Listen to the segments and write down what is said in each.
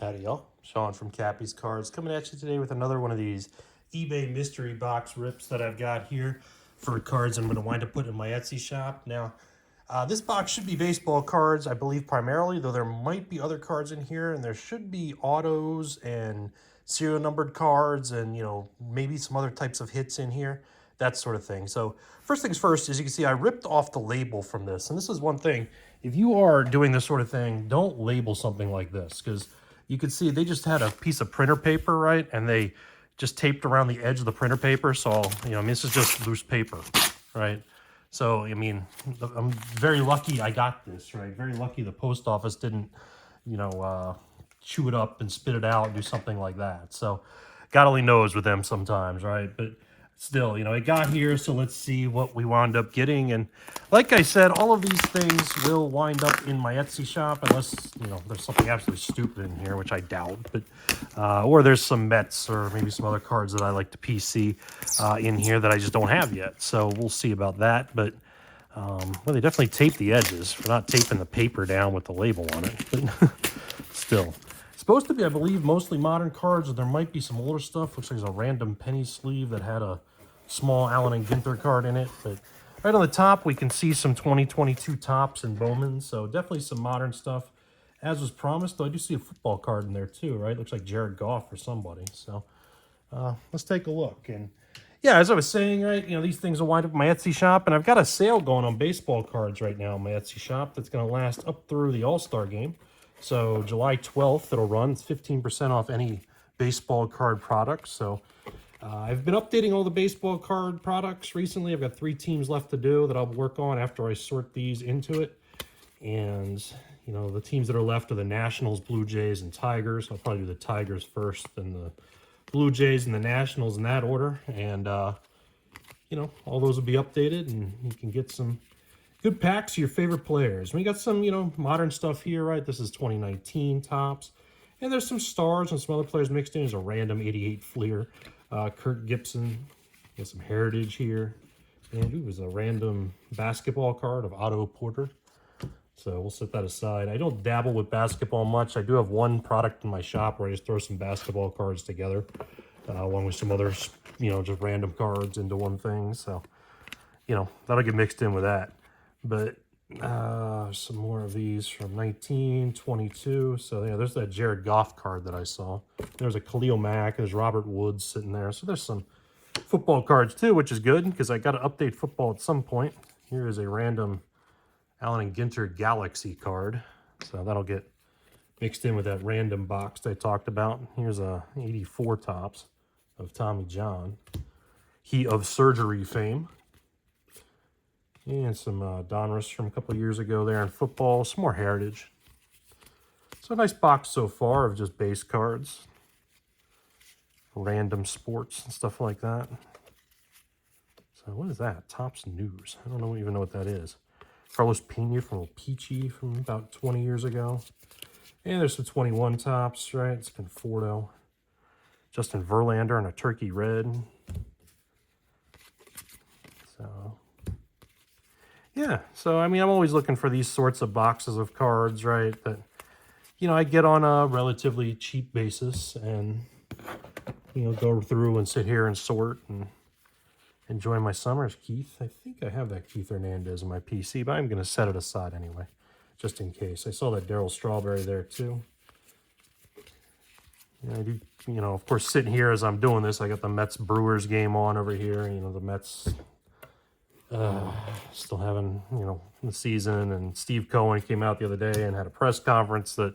Howdy y'all, Sean from KappisCards coming at you today with another one of these eBay mystery box rips that I've got here for cards I'm going to wind up putting in my Etsy shop. Now, this box should be baseball cards, I believe primarily, though there might be other cards in here, and there should be autos and serial numbered cards and, maybe some other types of hits in here, that sort of thing. So first things first, as you can see, I ripped off the label from this, and this is one thing. If you are doing this sort of thing, don't label something like this, because you can see they just had a piece of printer paper, right? And they just taped around the edge of the printer paper. So, this is just loose paper, right? So, I'm very lucky I got this, right? Very lucky the post office didn't, chew it up and spit it out and do something like that. So, God only knows with them sometimes, right? But still, it got here, so let's see what we wound up getting. And like I said, all of these things will wind up in my Etsy shop unless, there's something absolutely stupid in here, which I doubt. But or there's some Mets or maybe some other cards that I like to PC in here that I just don't have yet. So we'll see about that. But, well, they definitely taped the edges for not taping the paper down with the label on it. But still. Supposed to be, I believe, mostly modern cards, or there might be some older stuff. Looks like there's a random penny sleeve that had a small Allen and Ginter card in it. But right on the top, we can see some 2022 Topps and Bowman. So definitely some modern stuff. As was promised, though, I do see a football card in there too, right? Looks like Jared Goff or somebody. So let's take a look. And yeah, as I was saying, right, these things will wind up in my Etsy shop. And I've got a sale going on baseball cards right now in my Etsy shop that's going to last up through the All-Star game. So July 12th, it'll run. It's 15% off any baseball card products. So I've been updating all the baseball card products recently. I've got 3 teams left to do that I'll work on after I sort these into it. And, the teams that are left are the Nationals, Blue Jays, and Tigers. I'll probably do the Tigers first, then the Blue Jays and the Nationals in that order. And, all those will be updated, and you can get some good packs of your favorite players. We got some, modern stuff here, right? This is 2019 Topps. And there's some stars and some other players mixed in. There's a random 88 Fleer. Kurt Gibson. Got some heritage here. And it was a random basketball card of Otto Porter. So we'll set that aside. I don't dabble with basketball much. I do have one product in my shop where I just throw some basketball cards together. Along with some other, just random cards into one thing. So, that'll get mixed in with that. But some more of these from 1922. So yeah, there's that Jared Goff card that I saw. There's a Khalil Mack. There's Robert Woods sitting there. So there's some football cards too, which is good because I got to update football at some point. Here is a random Allen and Ginter Galaxy card. So that'll get mixed in with that random box that I talked about. Here's a 84 Topps of Tommy John. He of surgery fame. And some Donruss from a couple of years ago there in football. Some more heritage. So a nice box so far of just base cards. Random sports and stuff like that. So what is that? Topps News. I don't even know what that is. Carlos Pena from Peachy from about 20 years ago. And there's some 21 Topps, right? It's Conforto. Justin Verlander in a turkey red. So yeah, so I'm always looking for these sorts of boxes of cards, right, that, I get on a relatively cheap basis and, go through and sit here and sort and enjoy my summers. Keith, I think I have that Keith Hernandez in my PC, but I'm going to set it aside anyway, just in case. I saw that Darryl Strawberry there, too. I do, of course, sitting here as I'm doing this, I got the Mets-Brewers game on over here. The Mets still having, the season, and Steve Cohen came out the other day and had a press conference that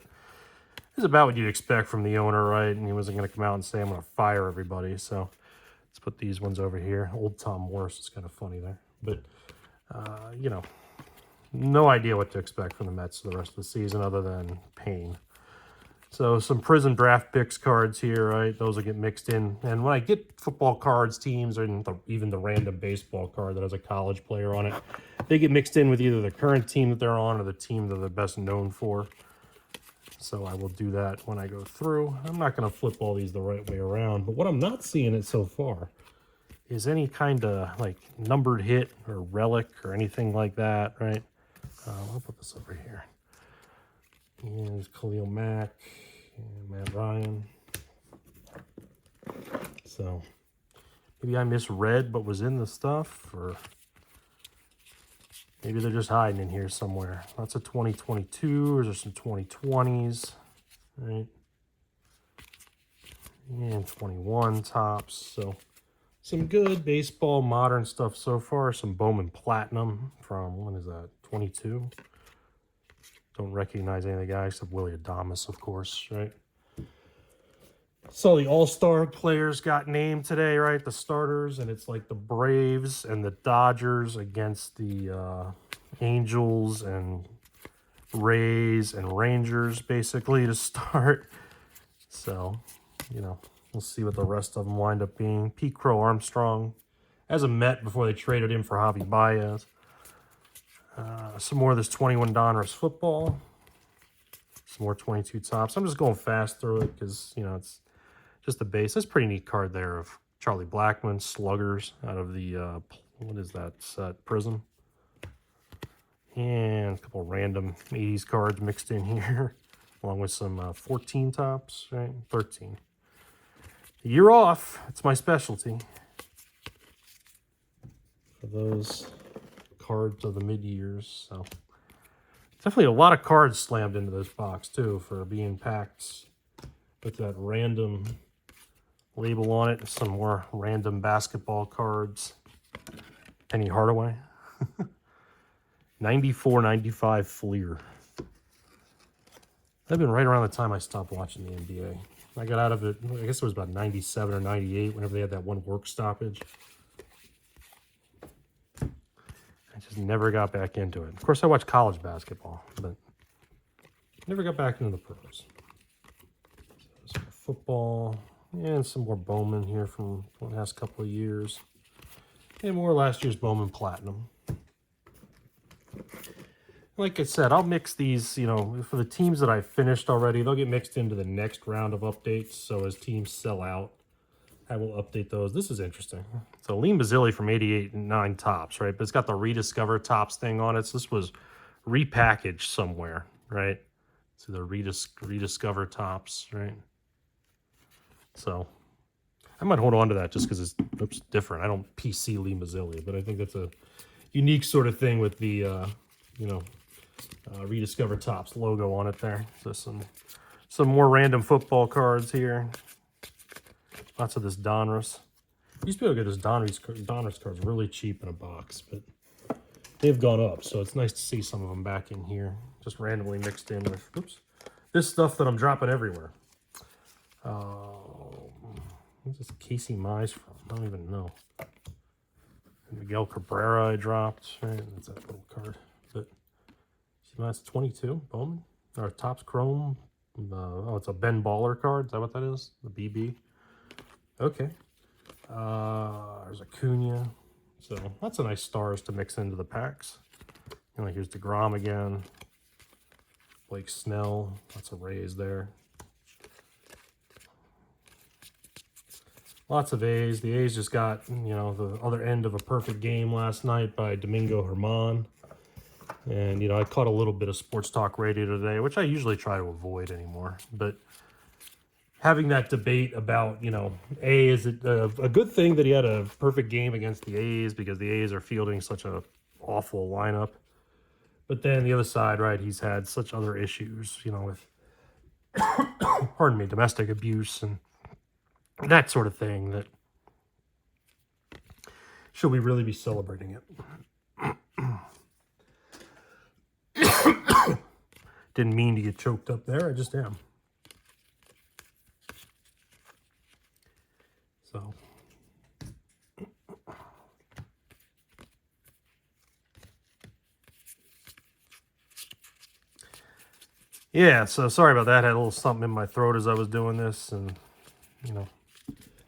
is about what you'd expect from the owner, right? And he wasn't going to come out and say, I'm going to fire everybody. So let's put these ones over here. Old Tom Morris is kind of funny there. But, no idea what to expect from the Mets for the rest of the season other than pain. So some Prison Draft Picks cards here, right? Those will get mixed in. And when I get football cards, teams, or even the random baseball card that has a college player on it, they get mixed in with either the current team that they're on or the team that they're best known for. So I will do that when I go through. I'm not going to flip all these the right way around. But what I'm not seeing it so far is any kind of like numbered hit or relic or anything like that, right? I'll put this over here. And Khalil Mack And Matt Ryan. So maybe I misread what was in the stuff, or maybe they're just hiding in here somewhere. Lots of 2022s or some 2020s, right? And 21 tops. So some good baseball modern stuff so far. Some Bowman Platinum from, when is that, 22? Don't recognize any of the guys except Willie Adames, of course, right? So the all-star players got named today, right? The starters, and it's like the Braves and the Dodgers against the Angels and Rays and Rangers, basically, to start. So, you know, we'll see what the rest of them wind up being. Pete Crow Armstrong as a Met before they traded him for Javi Baez. Some more of this 21 Donruss football. Some more 22 tops. I'm just going fast through it because, you know, it's just the base. That's a pretty neat card there of Charlie Blackmon, Sluggers, out of the, what is that set? Prism. And a couple random 80s cards mixed in here, along with some 14 tops, right? 13. A year off. It's my specialty. For those cards of the mid-years. So definitely a lot of cards slammed into this box, too, for being packed with that random label on it. Some more random basketball cards. Penny Hardaway. 94-95 Fleer. That'd been right around the time I stopped watching the NBA. I got out of it, I guess it was about 97 or 98, whenever they had that one work stoppage. I just never got back into it. Of course, I watched college basketball, but never got back into the pros. So some football, and some more Bowman here from the last couple of years. And more last year's Bowman Platinum. Like I said, I'll mix these, you know, for the teams that I finished already, they'll get mixed into the next round of updates. So as teams sell out, I will update those. This is interesting. So Liam Mazzilli from 88 and 9 tops, right? But it's got the Rediscover tops thing on it. So this was repackaged somewhere, right? So the Rediscover tops, right? So I might hold on to that just because it's different. I don't PC Liam Mazzilli, but I think that's a unique sort of thing with the, you know, Rediscover Tops logo on it there. So some more random football cards here. Lots of this Donruss. Used to be able to get this Donruss cards really cheap in a box, but they've gone up. So it's nice to see some of them back in here, just randomly mixed in with, oops, this stuff that I'm dropping everywhere. What's this Casey Mize from? I don't even know. Miguel Cabrera I dropped. Right, that's that little card. But that's 22 Bowman or Topps Chrome. Oh, it's a Ben Baller card. Is that what that is? The BB. Okay. There's Acuna. So lots of nice stars to mix into the packs. And like here's DeGrom again. Blake Snell. Lots of Rays there. Lots of A's. The A's just got, you know, the other end of a perfect game last night by Domingo Germán. And, you know, I caught a little bit of sports talk radio today, which I usually try to avoid anymore. But having that debate about, you know, is it a good thing that he had a perfect game against the A's because the A's are fielding such a awful lineup. But then the other side, right, he's had such other issues, you know, with, pardon me, domestic abuse and that sort of thing, that should we really be celebrating it? Didn't mean to get choked up there, I just am. So yeah, so sorry about that. I had a little something in my throat as I was doing this, and you know,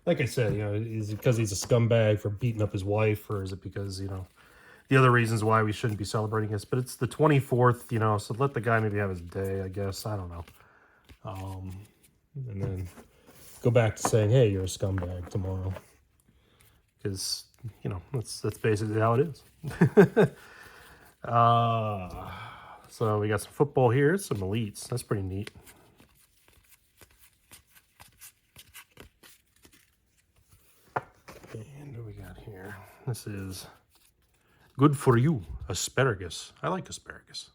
like I said, you know, is it because he's a scumbag for beating up his wife, or is it because, you know, the other reasons why we shouldn't be celebrating this? But it's the 24th, you know, so let the guy maybe have his day, I guess. I don't know. And then go back to saying, hey, you're a scumbag tomorrow. Because, you know, that's basically how it is. So we got some football here, some elites. That's pretty neat. This is good for you, asparagus. I like asparagus.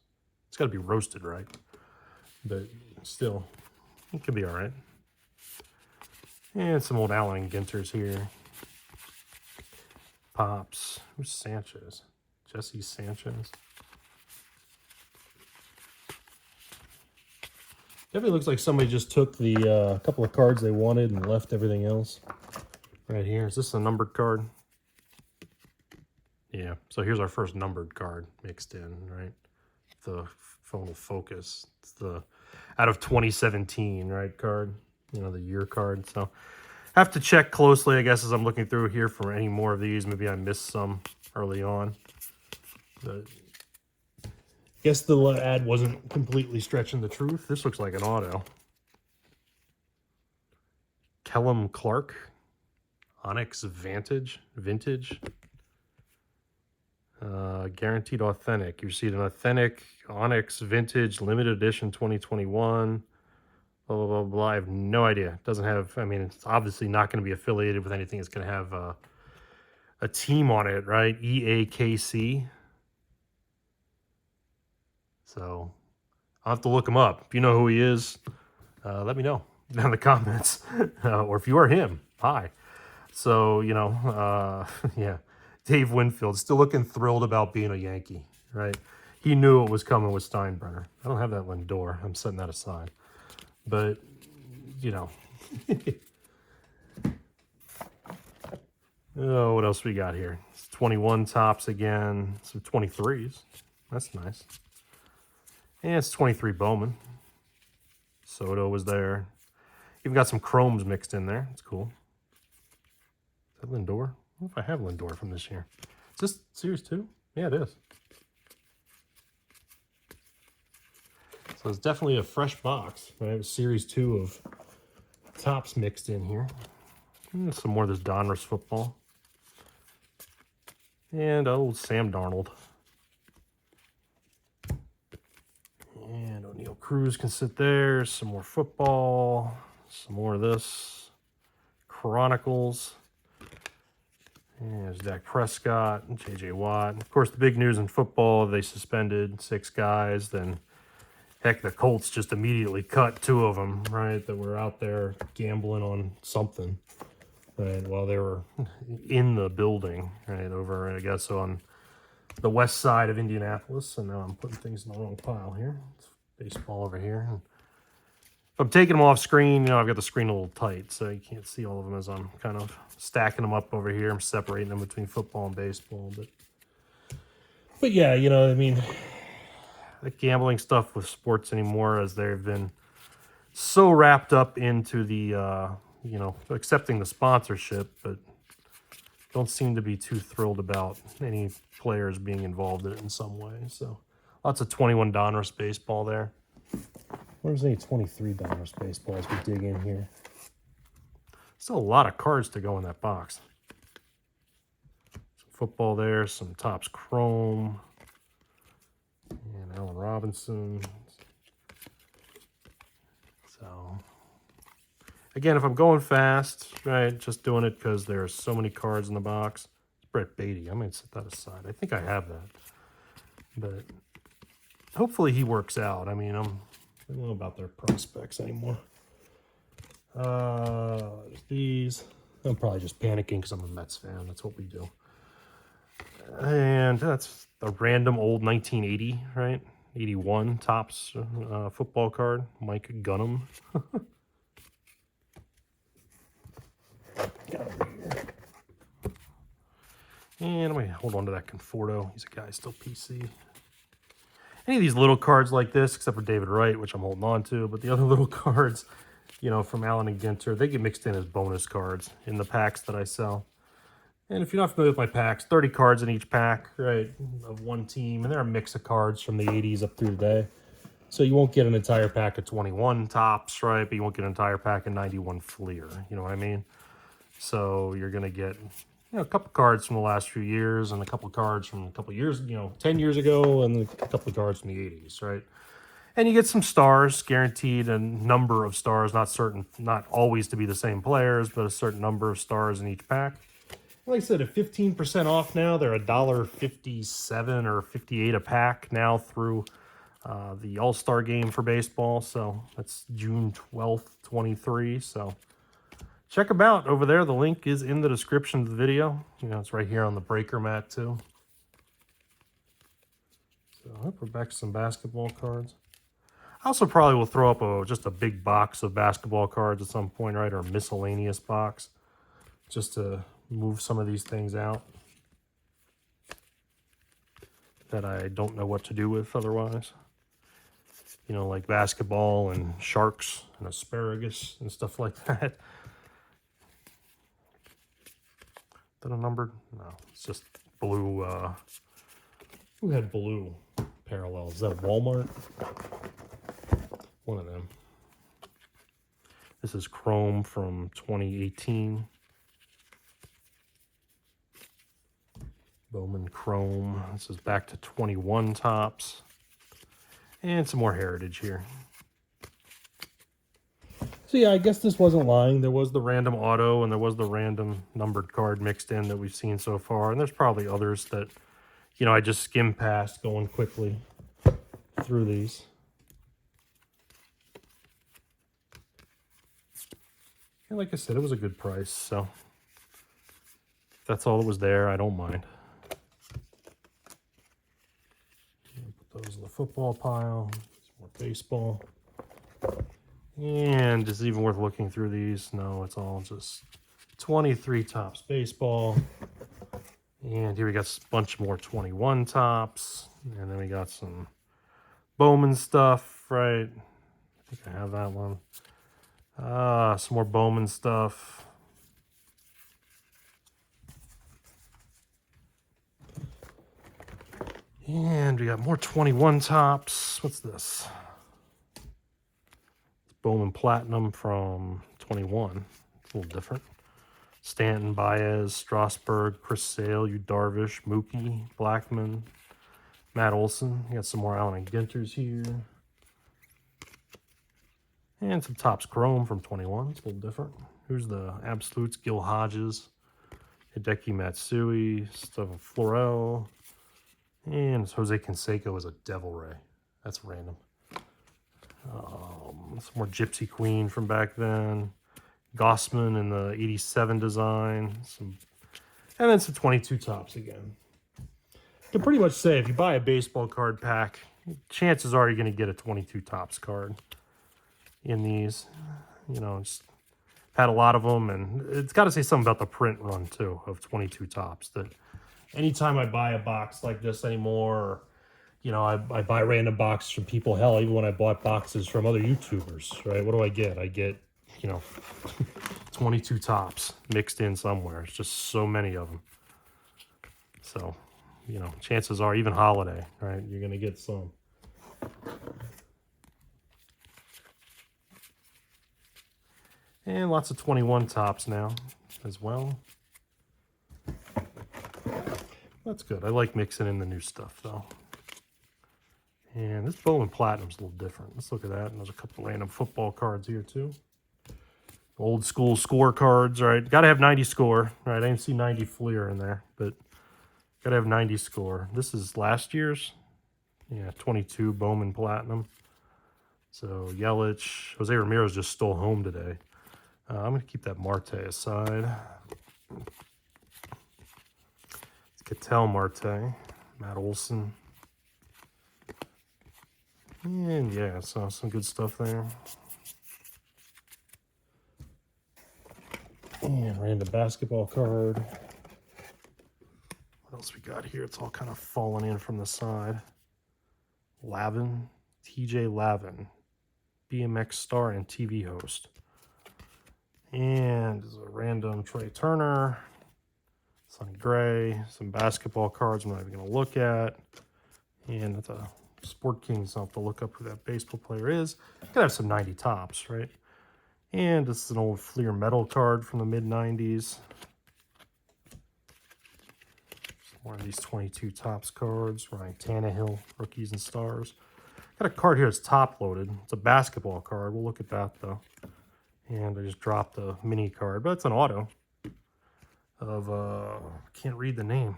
It's got to be roasted, right? But still, it could be all right. And some old Allen and Ginters here. Pops. Who's Sanchez? Jesse Sanchez. Definitely looks like somebody just took the couple of cards they wanted and left everything else. Right here. Is this a numbered card? Yeah. So here's our first numbered card mixed in, right? The phone will focus. It's the out of 2017, right, card. You know, the year card. So have to check closely, I guess, as I'm looking through here for any more of these. Maybe I missed some early on. But I guess the ad wasn't completely stretching the truth. This looks like an auto. Kellum Clark. Onyx Vintage. Guaranteed authentic. You received an authentic Onyx Vintage limited edition 2021. Blah, blah, blah, blah. I have no idea. It doesn't have, I mean, it's obviously not going to be affiliated with anything. It's going to have a team on it, right? EAKC. So I'll have to look him up. If you know who he is, let me know down in the comments. Or if you are him, hi. So, you know, yeah. Dave Winfield, still looking thrilled about being a Yankee, right? He knew it was coming with Steinbrenner. I don't have that Lindor. I'm setting that aside. But, you know. Oh, what else we got here? It's 21 tops again. Some 23s. That's nice. And it's 23 Bowman. Soto was there. You've got some chromes mixed in there. It's cool. Is that Lindor? I don't know if I have Lindor from this year. Is this Series 2? Yeah, it is. So it's definitely a fresh box. I have Series 2 of tops mixed in here. And some more of this Donruss football. And old Sam Darnold. And O'Neal Cruz can sit there. Some more football. Some more of this. Chronicles. And there's Dak Prescott and J.J. Watt. Of course, the big news in football, they suspended 6 guys. Then, heck, the Colts just immediately cut 2 of them, right, that were out there gambling on something, right, while they were in the building, right, over, I guess, on the west side of Indianapolis. And now I'm putting things in the wrong pile here. It's baseball over here. And if I'm taking them off screen, you know, I've got the screen a little tight, so you can't see all of them as I'm kind of stacking them up over here. I'm separating them between football and baseball. But yeah, you know, I mean, the gambling stuff with sports anymore, as they've been so wrapped up into the, you know, accepting the sponsorship, but don't seem to be too thrilled about any players being involved in it in some way. So lots of 21 Donruss baseball there. Where's any 23 Donruss baseball as we dig in here? Still a lot of cards to go in that box. Some football there, some Topps Chrome. And Allen Robinson. So, again, if I'm going fast, right, just doing it because there are so many cards in the box. It's Brett Beatty. I might set that aside. I think I have that. But hopefully he works out. I mean, I don't know about their prospects anymore. These. I'm probably just panicking because I'm a Mets fan. That's what we do. And that's a random old 1980, right? 81 Topps football card. Mike Gunham. And I'm going to hold on to that Conforto. He's a guy still PC. Any of these little cards like this, except for David Wright, which I'm holding on to, but the other little cards, you know, from Allen and Ginter, they get mixed in as bonus cards in the packs that I sell. And if you're not familiar with my packs, 30 cards in each pack, right, of one team. And they're a mix of cards from the 80s up through today. So you won't get an entire pack of 21 Topps, right, but you won't get an entire pack of 91 Fleer. You know what I mean? So you're going to get, you know, a couple cards from the last few years and a couple cards from a couple years, you know, 10 years ago, and a couple of cards from the 80s, right? And you get some stars, guaranteed a number of stars, not always to be the same players, but a certain number of stars in each pack. Like I said, at 15% off now. They're $1.57 or 58 a pack now through the All-Star game for baseball. So that's June 12th, 23. So check them out over there. The link is in the description of the video. You know, it's right here on the breaker mat too. So I'll put back some basketball cards. I also probably will throw up just a big box of basketball cards at some point, right? Or a miscellaneous box, just to move some of these things out that I don't know what to do with otherwise. You know, like basketball and sharks and asparagus and stuff like that. Is that a numbered? No, it's just blue. Who had blue parallels? Is that Walmart? One of them. This is Chrome from 2018. Bowman Chrome. This is back to 21 tops. And some more Heritage here. So yeah, I guess this wasn't lying. There was the random auto and there was the random numbered card mixed in that we've seen so far. And there's probably others that, you know, I just skimmed past going quickly through these. And like I said, it was a good price. So if that's all that was there, I don't mind. Put those in the football pile. Some more baseball. And is it even worth looking through these? No, it's all just 23 tops baseball. And here we got a bunch more 21 tops. And then we got some Bowman stuff, right? I think I have that one. Some more Bowman stuff. And we got more 21 tops. What's this? Bowman Platinum from 21. It's a little different. Stanton, Baez, Strasburg, Chris Sale, Yu Darvish, Mookie, Blackman, Matt Olson. You got some more Allen and Ginters here. And some Topps Chrome from 21. It's a little different. Here's the Absolutes, Gil Hodges, Hideki Matsui, Stephen Florell. And Jose Canseco is a Devil Ray. That's random. Some more Gypsy Queen from back then. Gossman in the 87 design. And then some 22 tops again. You can pretty much say if you buy a baseball card pack, chances are you're going to get a 22 tops card in these. You know, just had a lot of them. And it's got to say something about the print run, too, of 22 tops. That anytime I buy a box like this anymore, or, you know, I buy random boxes from people. Hell, even when I bought boxes from other YouTubers, right? What do I get? I get, you know, 22 tops mixed in somewhere. It's just so many of them. So, you know, chances are, even holiday, right? You're going to get some. And lots of 21 tops now as well. That's good. I like mixing in the new stuff, though. And this Bowman Platinum's a little different. Let's look at that. And there's a couple random football cards here, too. Old school score cards, right? Got to have 90 score, right? I didn't see 90 Fleer in there, but got to have 90 score. This is last year's. Yeah, 22 Bowman Platinum. So Yelich. Jose Ramirez just stole home today. I'm going to keep that Marte aside. It's Ketel Marte. Matt Olson. And yeah, so some good stuff there. And random basketball card. What else we got here? It's all kind of falling in from the side. Lavin, TJ Lavin, BMX star and TV host. And there's a random Trey Turner, Sonny Gray, some basketball cards I'm not even going to look at. And that's a Sport Kings. I'll have to look up who that baseball player is. Gotta have some 90 tops, right? And this is an old Fleer metal card from the mid-90s. One of these 22 tops cards. Ryan Tannehill, Rookies and Stars. Got a card here that's top-loaded. It's a basketball card. We'll look at that, though. And I just dropped a mini card, but it's an auto. of, can't read the name.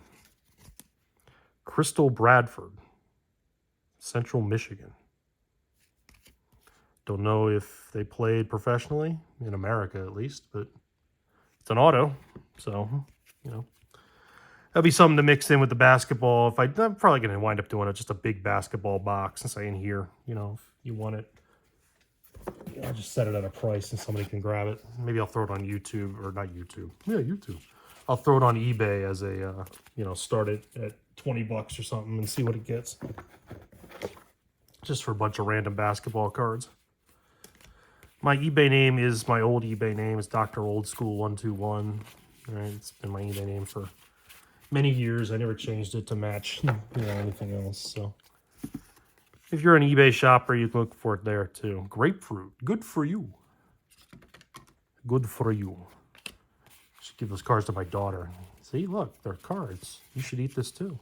Crystal Bradford, Central Michigan. Don't know if they played professionally, in America at least, but it's an auto, so, you know. That'll be something to mix in with the basketball. I'm probably going to wind up doing just a big basketball box and saying here, you know, if you want it, I'll just set it at a price and somebody can grab it. Maybe I'll throw it on YouTube, or not YouTube. Yeah, YouTube. I'll throw it on eBay as a, you know, start it at 20 bucks or something and see what it gets. Just for a bunch of random basketball cards. My eBay name is my old eBay name. It's Dr. Old School 121. All right, it's been my eBay name for many years. I never changed it to match, you know, anything else. So if you're an eBay shopper, you can look for it there too. Grapefruit, good for you. Good for you. Should give those cards to my daughter. See, look, they're cards. You should eat this too.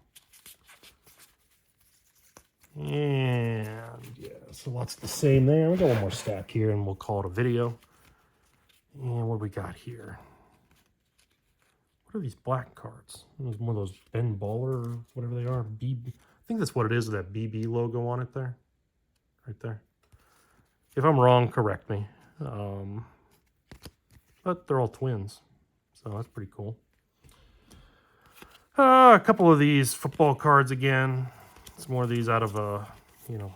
And yeah, so lots of the same there. We got one more stack here, and we'll call it a video. And what do we got here? What are these black cards? There's one of those Ben Baller, or whatever they are. BB. I think that's what it is with that BB logo on it there. Right there. If I'm wrong, correct me. But they're all twins. So that's pretty cool. A couple of these football cards again. Some more of these out of, you know,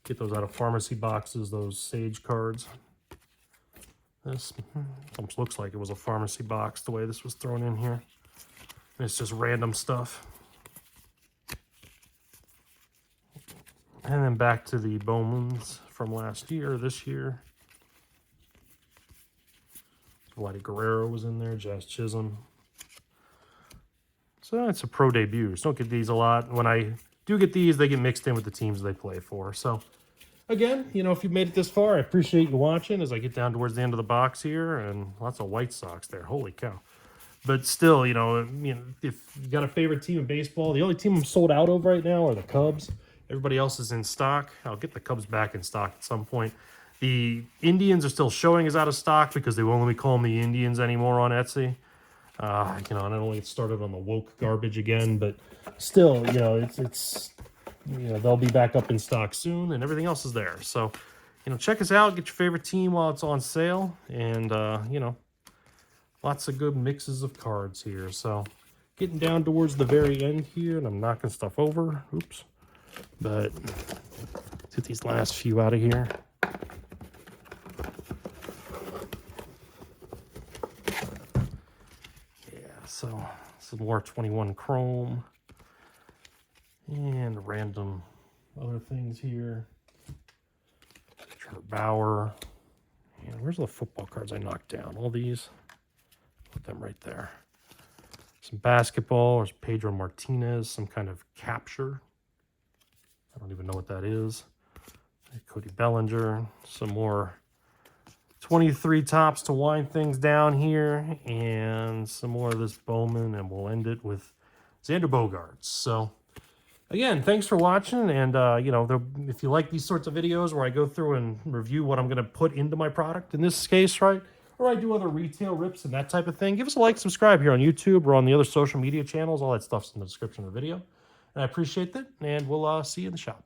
get those out of pharmacy boxes, those Sage cards. This almost looks like it was a pharmacy box the way this was thrown in here. And it's just random stuff. And then back to the Bowmans from last year, this year. Vladdy Guerrero was in there, Jazz Chisholm. So it's a pro debut. So don't get these a lot. When I do get these, they get mixed in with the teams they play for. So again, you know, if you made it this far, I appreciate you watching as I get down towards the end of the box here, and lots of White Sox there. Holy cow. But still, you know, if you got a favorite team in baseball, the only team I'm sold out of right now are the Cubs. Everybody else is in stock. I'll get the Cubs back in stock at some point. The Indians are still showing as out of stock because they won't let me call them the Indians anymore on Etsy. You know, and I don't get started on the woke garbage again, but still, you know, it's you know, they'll be back up in stock soon, and everything else is there. So, you know, check us out. Get your favorite team while it's on sale, and you know, lots of good mixes of cards here. So, getting down towards the very end here, and I'm knocking stuff over. Oops. But let's get these last few out of here. So some more 21 chrome and random other things here. Trevor Bauer. And where's the football cards I knocked down? All these. Put them right there. Some basketball. There's Pedro Martinez. Some kind of capture. I don't even know what that is. Cody Bellinger. Some more 23 tops to wind things down here, and some more of this Bowman, and we'll end it with Xander Bogaerts. So, again, thanks for watching, and, you know, if you like these sorts of videos where I go through and review what I'm going to put into my product, in this case, right, or I do other retail rips and that type of thing, give us a like, subscribe here on YouTube or on the other social media channels. All that stuff's in the description of the video, and I appreciate that, and we'll see you in the shop.